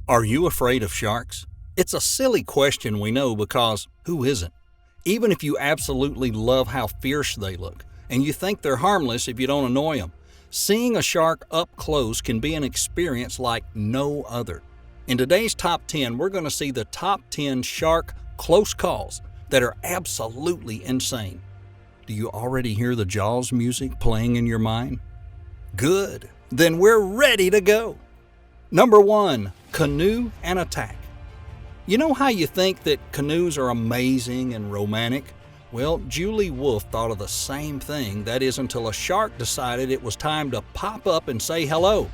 Are you afraid of sharks? It's a silly question, we know, because who isn't? Even if you absolutely love how fierce they look, and you think they're harmless if you don't annoy them, seeing a shark up close can be an experience like no other. In today's Top 10, we're going to see the top 10 shark close calls that are absolutely insane. Do you already hear the Jaws music playing in your mind? Good, then we're ready to go. Number 1. Canoe and ATTACK. You know how you think that canoes are amazing and romantic? Well, Julie Wolfe thought of the same thing, that is until a shark decided it was time to pop up and say hello.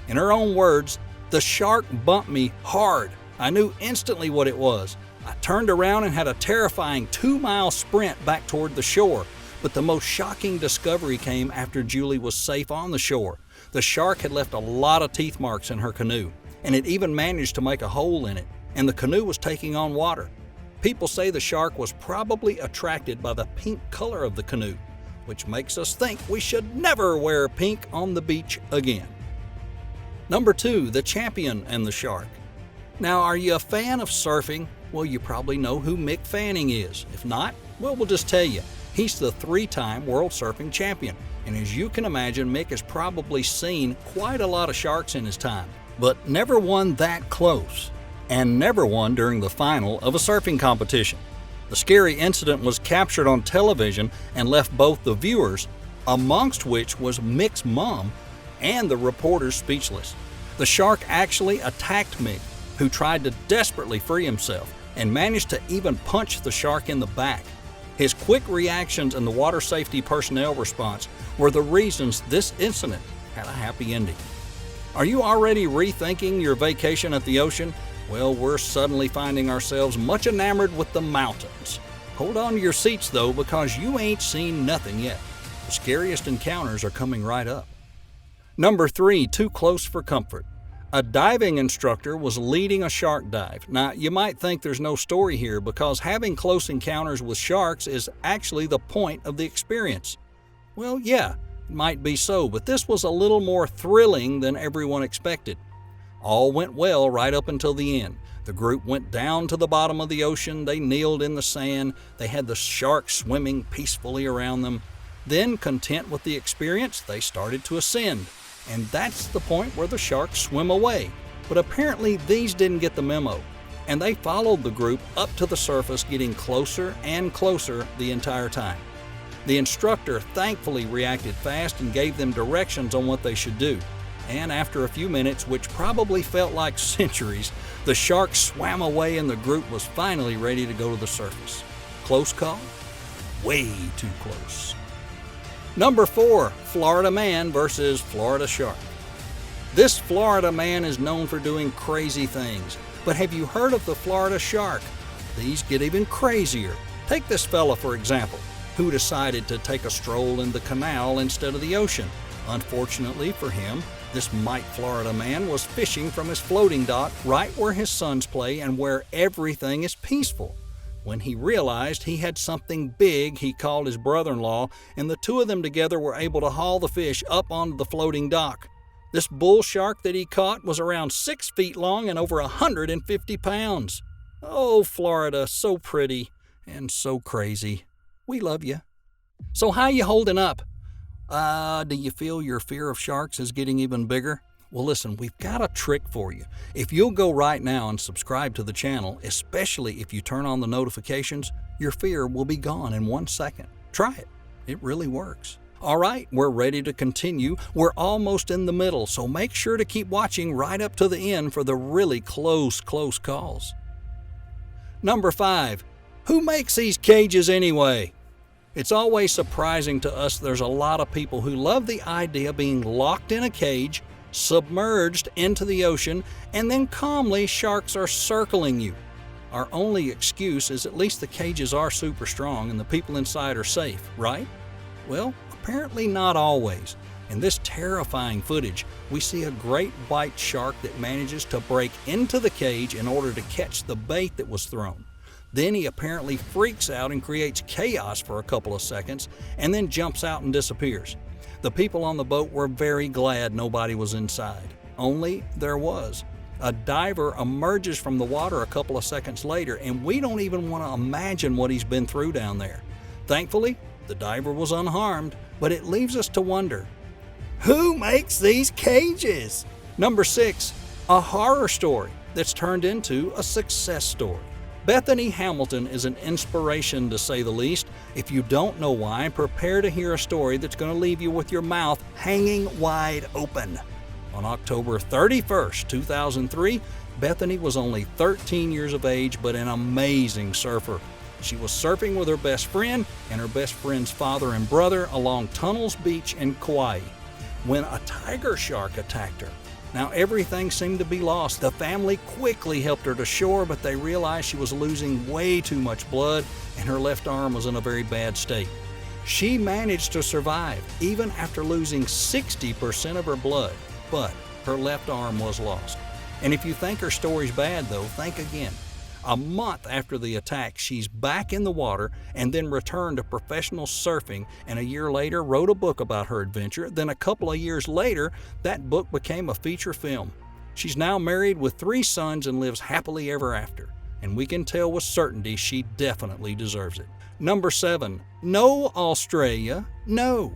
In her own words, "The shark bumped me hard. I knew instantly what it was. I turned around and had a terrifying 2-mile sprint back toward the shore." But the most shocking discovery came after Julie was safe on the shore. The shark had left a lot of teeth marks in her canoe, and it even managed to make a hole in it, and the canoe was taking on water. People say the shark was probably attracted by the pink color of the canoe, which makes us think we should never wear pink on the beach again. Number 2, the champion and the shark. Now, are you a fan of surfing? Well, you probably know who Mick Fanning is. If not, well, we'll just tell you. He's the 3-time world surfing champion, and as you can imagine, Mick has probably seen quite a lot of sharks in his time, but never one that close, and never one during the final of a surfing competition. The scary incident was captured on television and left both the viewers, amongst which was Mick's mom, and the reporters speechless. The shark actually attacked Mick, who tried to desperately free himself, and managed to even punch the shark in the back. His quick reactions and the water safety personnel response were the reasons this incident had a happy ending. Are you already rethinking your vacation at the ocean? Well, we're suddenly finding ourselves much enamored with the mountains. Hold on to your seats though, because you ain't seen nothing yet. The scariest encounters are coming right up. Number 3, too close for comfort. A diving instructor was leading a shark dive. Now, you might think there's no story here because having close encounters with sharks is actually the point of the experience. Well, yeah, it might be so, but this was a little more thrilling than everyone expected. All went well right up until the end. The group went down to the bottom of the ocean, they kneeled in the sand, they had the shark swimming peacefully around them. Then, content with the experience, they started to ascend. And that's the point where the sharks swim away. But apparently these didn't get the memo, and they followed the group up to the surface, getting closer and closer the entire time. The instructor thankfully reacted fast and gave them directions on what they should do. And after a few minutes, which probably felt like centuries, the sharks swam away and the group was finally ready to go to the surface. Close call? Way too close. Number 4, Florida man versus Florida shark. This Florida man is known for doing crazy things, but have you heard of the Florida shark? These get even crazier. Take this fella for example, who decided to take a stroll in the canal instead of the ocean. Unfortunately for him, this Mike Florida man was fishing from his floating dock right where his sons play and where everything is peaceful. When he realized he had something big, he called his brother-in-law, and the two of them together were able to haul the fish up onto the floating dock. This bull shark that he caught was around 6 feet long and over 150 pounds. Oh, Florida, so pretty and so crazy. We love you. So how you holding up? Do you feel your fear of sharks is getting even bigger? Well, listen, we've got a trick for you. If you'll go right now and subscribe to the channel, especially if you turn on the notifications, your fear will be gone in 1 second. Try it. It really works. All right, we're ready to continue. We're almost in the middle, so make sure to keep watching right up to the end for the really close calls. Number 5, who makes these cages anyway? It's always surprising to us there's a lot of people who love the idea of being locked in a cage, submerged into the ocean, and then calmly sharks are circling you. Our only excuse is at least the cages are super strong and the people inside are safe, right? Well, apparently not always. In this terrifying footage, we see a great white shark that manages to break into the cage in order to catch the bait that was thrown. Then he apparently freaks out and creates chaos for a couple of seconds and then jumps out and disappears. The people on the boat were very glad nobody was inside. Only there was. A diver emerges from the water a couple of seconds later, and we don't even want to imagine what he's been through down there. Thankfully, the diver was unharmed, but it leaves us to wonder, who makes these cages? Number 6, a horror story that's turned into a success story. Bethany Hamilton is an inspiration, to say the least. If you don't know why, prepare to hear a story that's going to leave you with your mouth hanging wide open. On October 31st, 2003, Bethany was only 13 years of age, but an amazing surfer. She was surfing with her best friend and her best friend's father and brother along Tunnels Beach in Kauai when a tiger shark attacked her. Now everything seemed to be lost. The family quickly helped her to shore, but they realized she was losing way too much blood and her left arm was in a very bad state. She managed to survive even after losing 60% of her blood, but her left arm was lost. And if you think her story's bad though, think again. A month after the attack, she's back in the water and then returned to professional surfing, and a year later wrote a book about her adventure. Then a couple of years later, that book became a feature film. She's now married with 3 sons and lives happily ever after. And we can tell with certainty she definitely deserves it. Number 7, no Australia, no.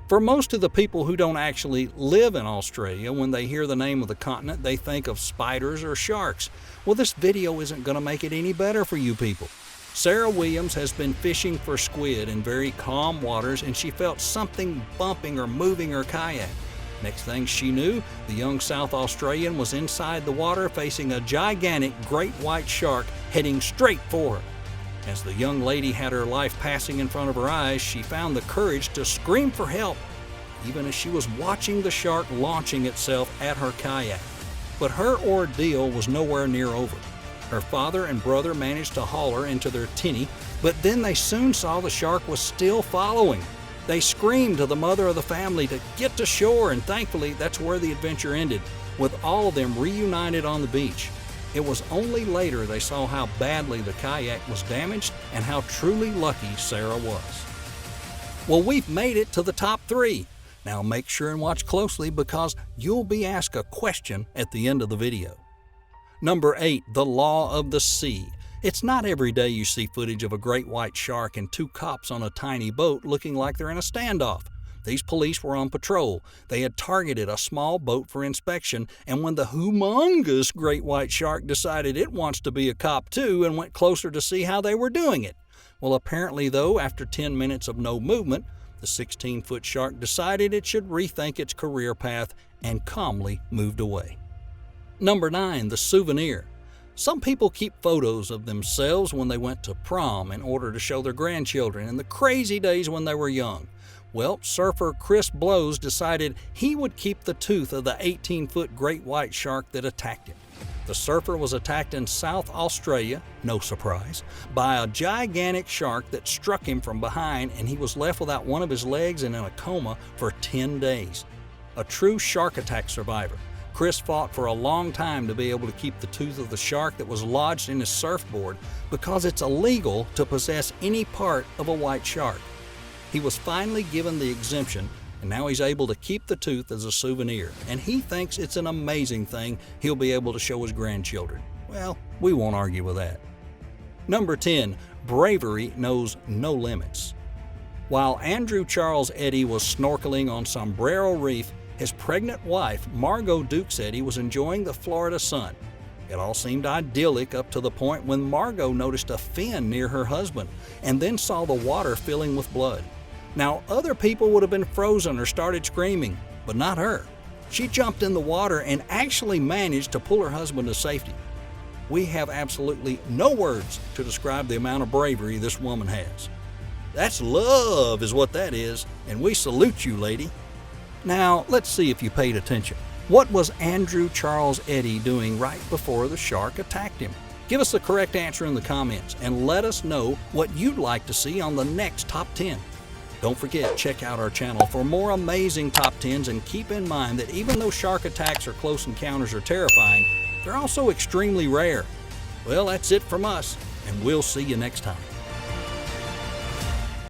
For most of the people who don't actually live in Australia, when they hear the name of the continent, they think of spiders or sharks. Well, this video isn't going to make it any better for you people. Sarah Williams has been fishing for squid in very calm waters, and she felt something bumping or moving her kayak. Next thing she knew, the young South Australian was inside the water facing a gigantic great white shark heading straight for her. As the young lady had her life passing in front of her eyes, she found the courage to scream for help, even as she was watching the shark launching itself at her kayak. But her ordeal was nowhere near over. Her father and brother managed to haul her into their tinny, but then they soon saw the shark was still following. They screamed to the mother of the family to get to shore, and thankfully that's where the adventure ended, with all of them reunited on the beach. It was only later they saw how badly the kayak was damaged and how truly lucky Sarah was. Well, we've made it to the top 3. Now make sure and watch closely because you'll be asked a question at the end of the video. Number 8, the law of the sea. It's not every day you see footage of a great white shark and 2 cops on a tiny boat looking like they're in a standoff. These police were on patrol. They had targeted a small boat for inspection, and when the humongous great white shark decided it wants to be a cop too and went closer to see how they were doing it. Well, apparently though, after 10 minutes of no movement, the 16-foot shark decided it should rethink its career path and calmly moved away. Number 9, the souvenir. Some people keep photos of themselves when they went to prom in order to show their grandchildren in the crazy days when they were young. Well, surfer Chris Blows decided he would keep the tooth of the 18-foot great white shark that attacked him. The surfer was attacked in South Australia, no surprise, by a gigantic shark that struck him from behind, and he was left without one of his legs and in a coma for 10 days. A true shark attack survivor, Chris fought for a long time to be able to keep the tooth of the shark that was lodged in his surfboard because it's illegal to possess any part of a white shark. He was finally given the exemption, and now he's able to keep the tooth as a souvenir, and he thinks it's an amazing thing he'll be able to show his grandchildren. Well, we won't argue with that. Number 10, Bravery knows no limits. While Andrew Charles Eddy was snorkeling on Sombrero Reef, his pregnant wife, Margot Dukes Eddy, was enjoying the Florida sun. It all seemed idyllic up to the point when Margot noticed a fin near her husband and then saw the water filling with blood. Now, other people would have been frozen or started screaming, but not her. She jumped in the water and actually managed to pull her husband to safety. We have absolutely no words to describe the amount of bravery this woman has. That's love is what that is, and we salute you, lady. Now, let's see if you paid attention. What was Andrew Charles Eddy doing right before the shark attacked him? Give us the correct answer in the comments and let us know what you'd like to see on the next Top 10. Don't forget, check out our channel for more amazing Top 10s, and keep in mind that even though shark attacks or close encounters are terrifying, they're also extremely rare. Well, that's it from us, and we'll see you next time.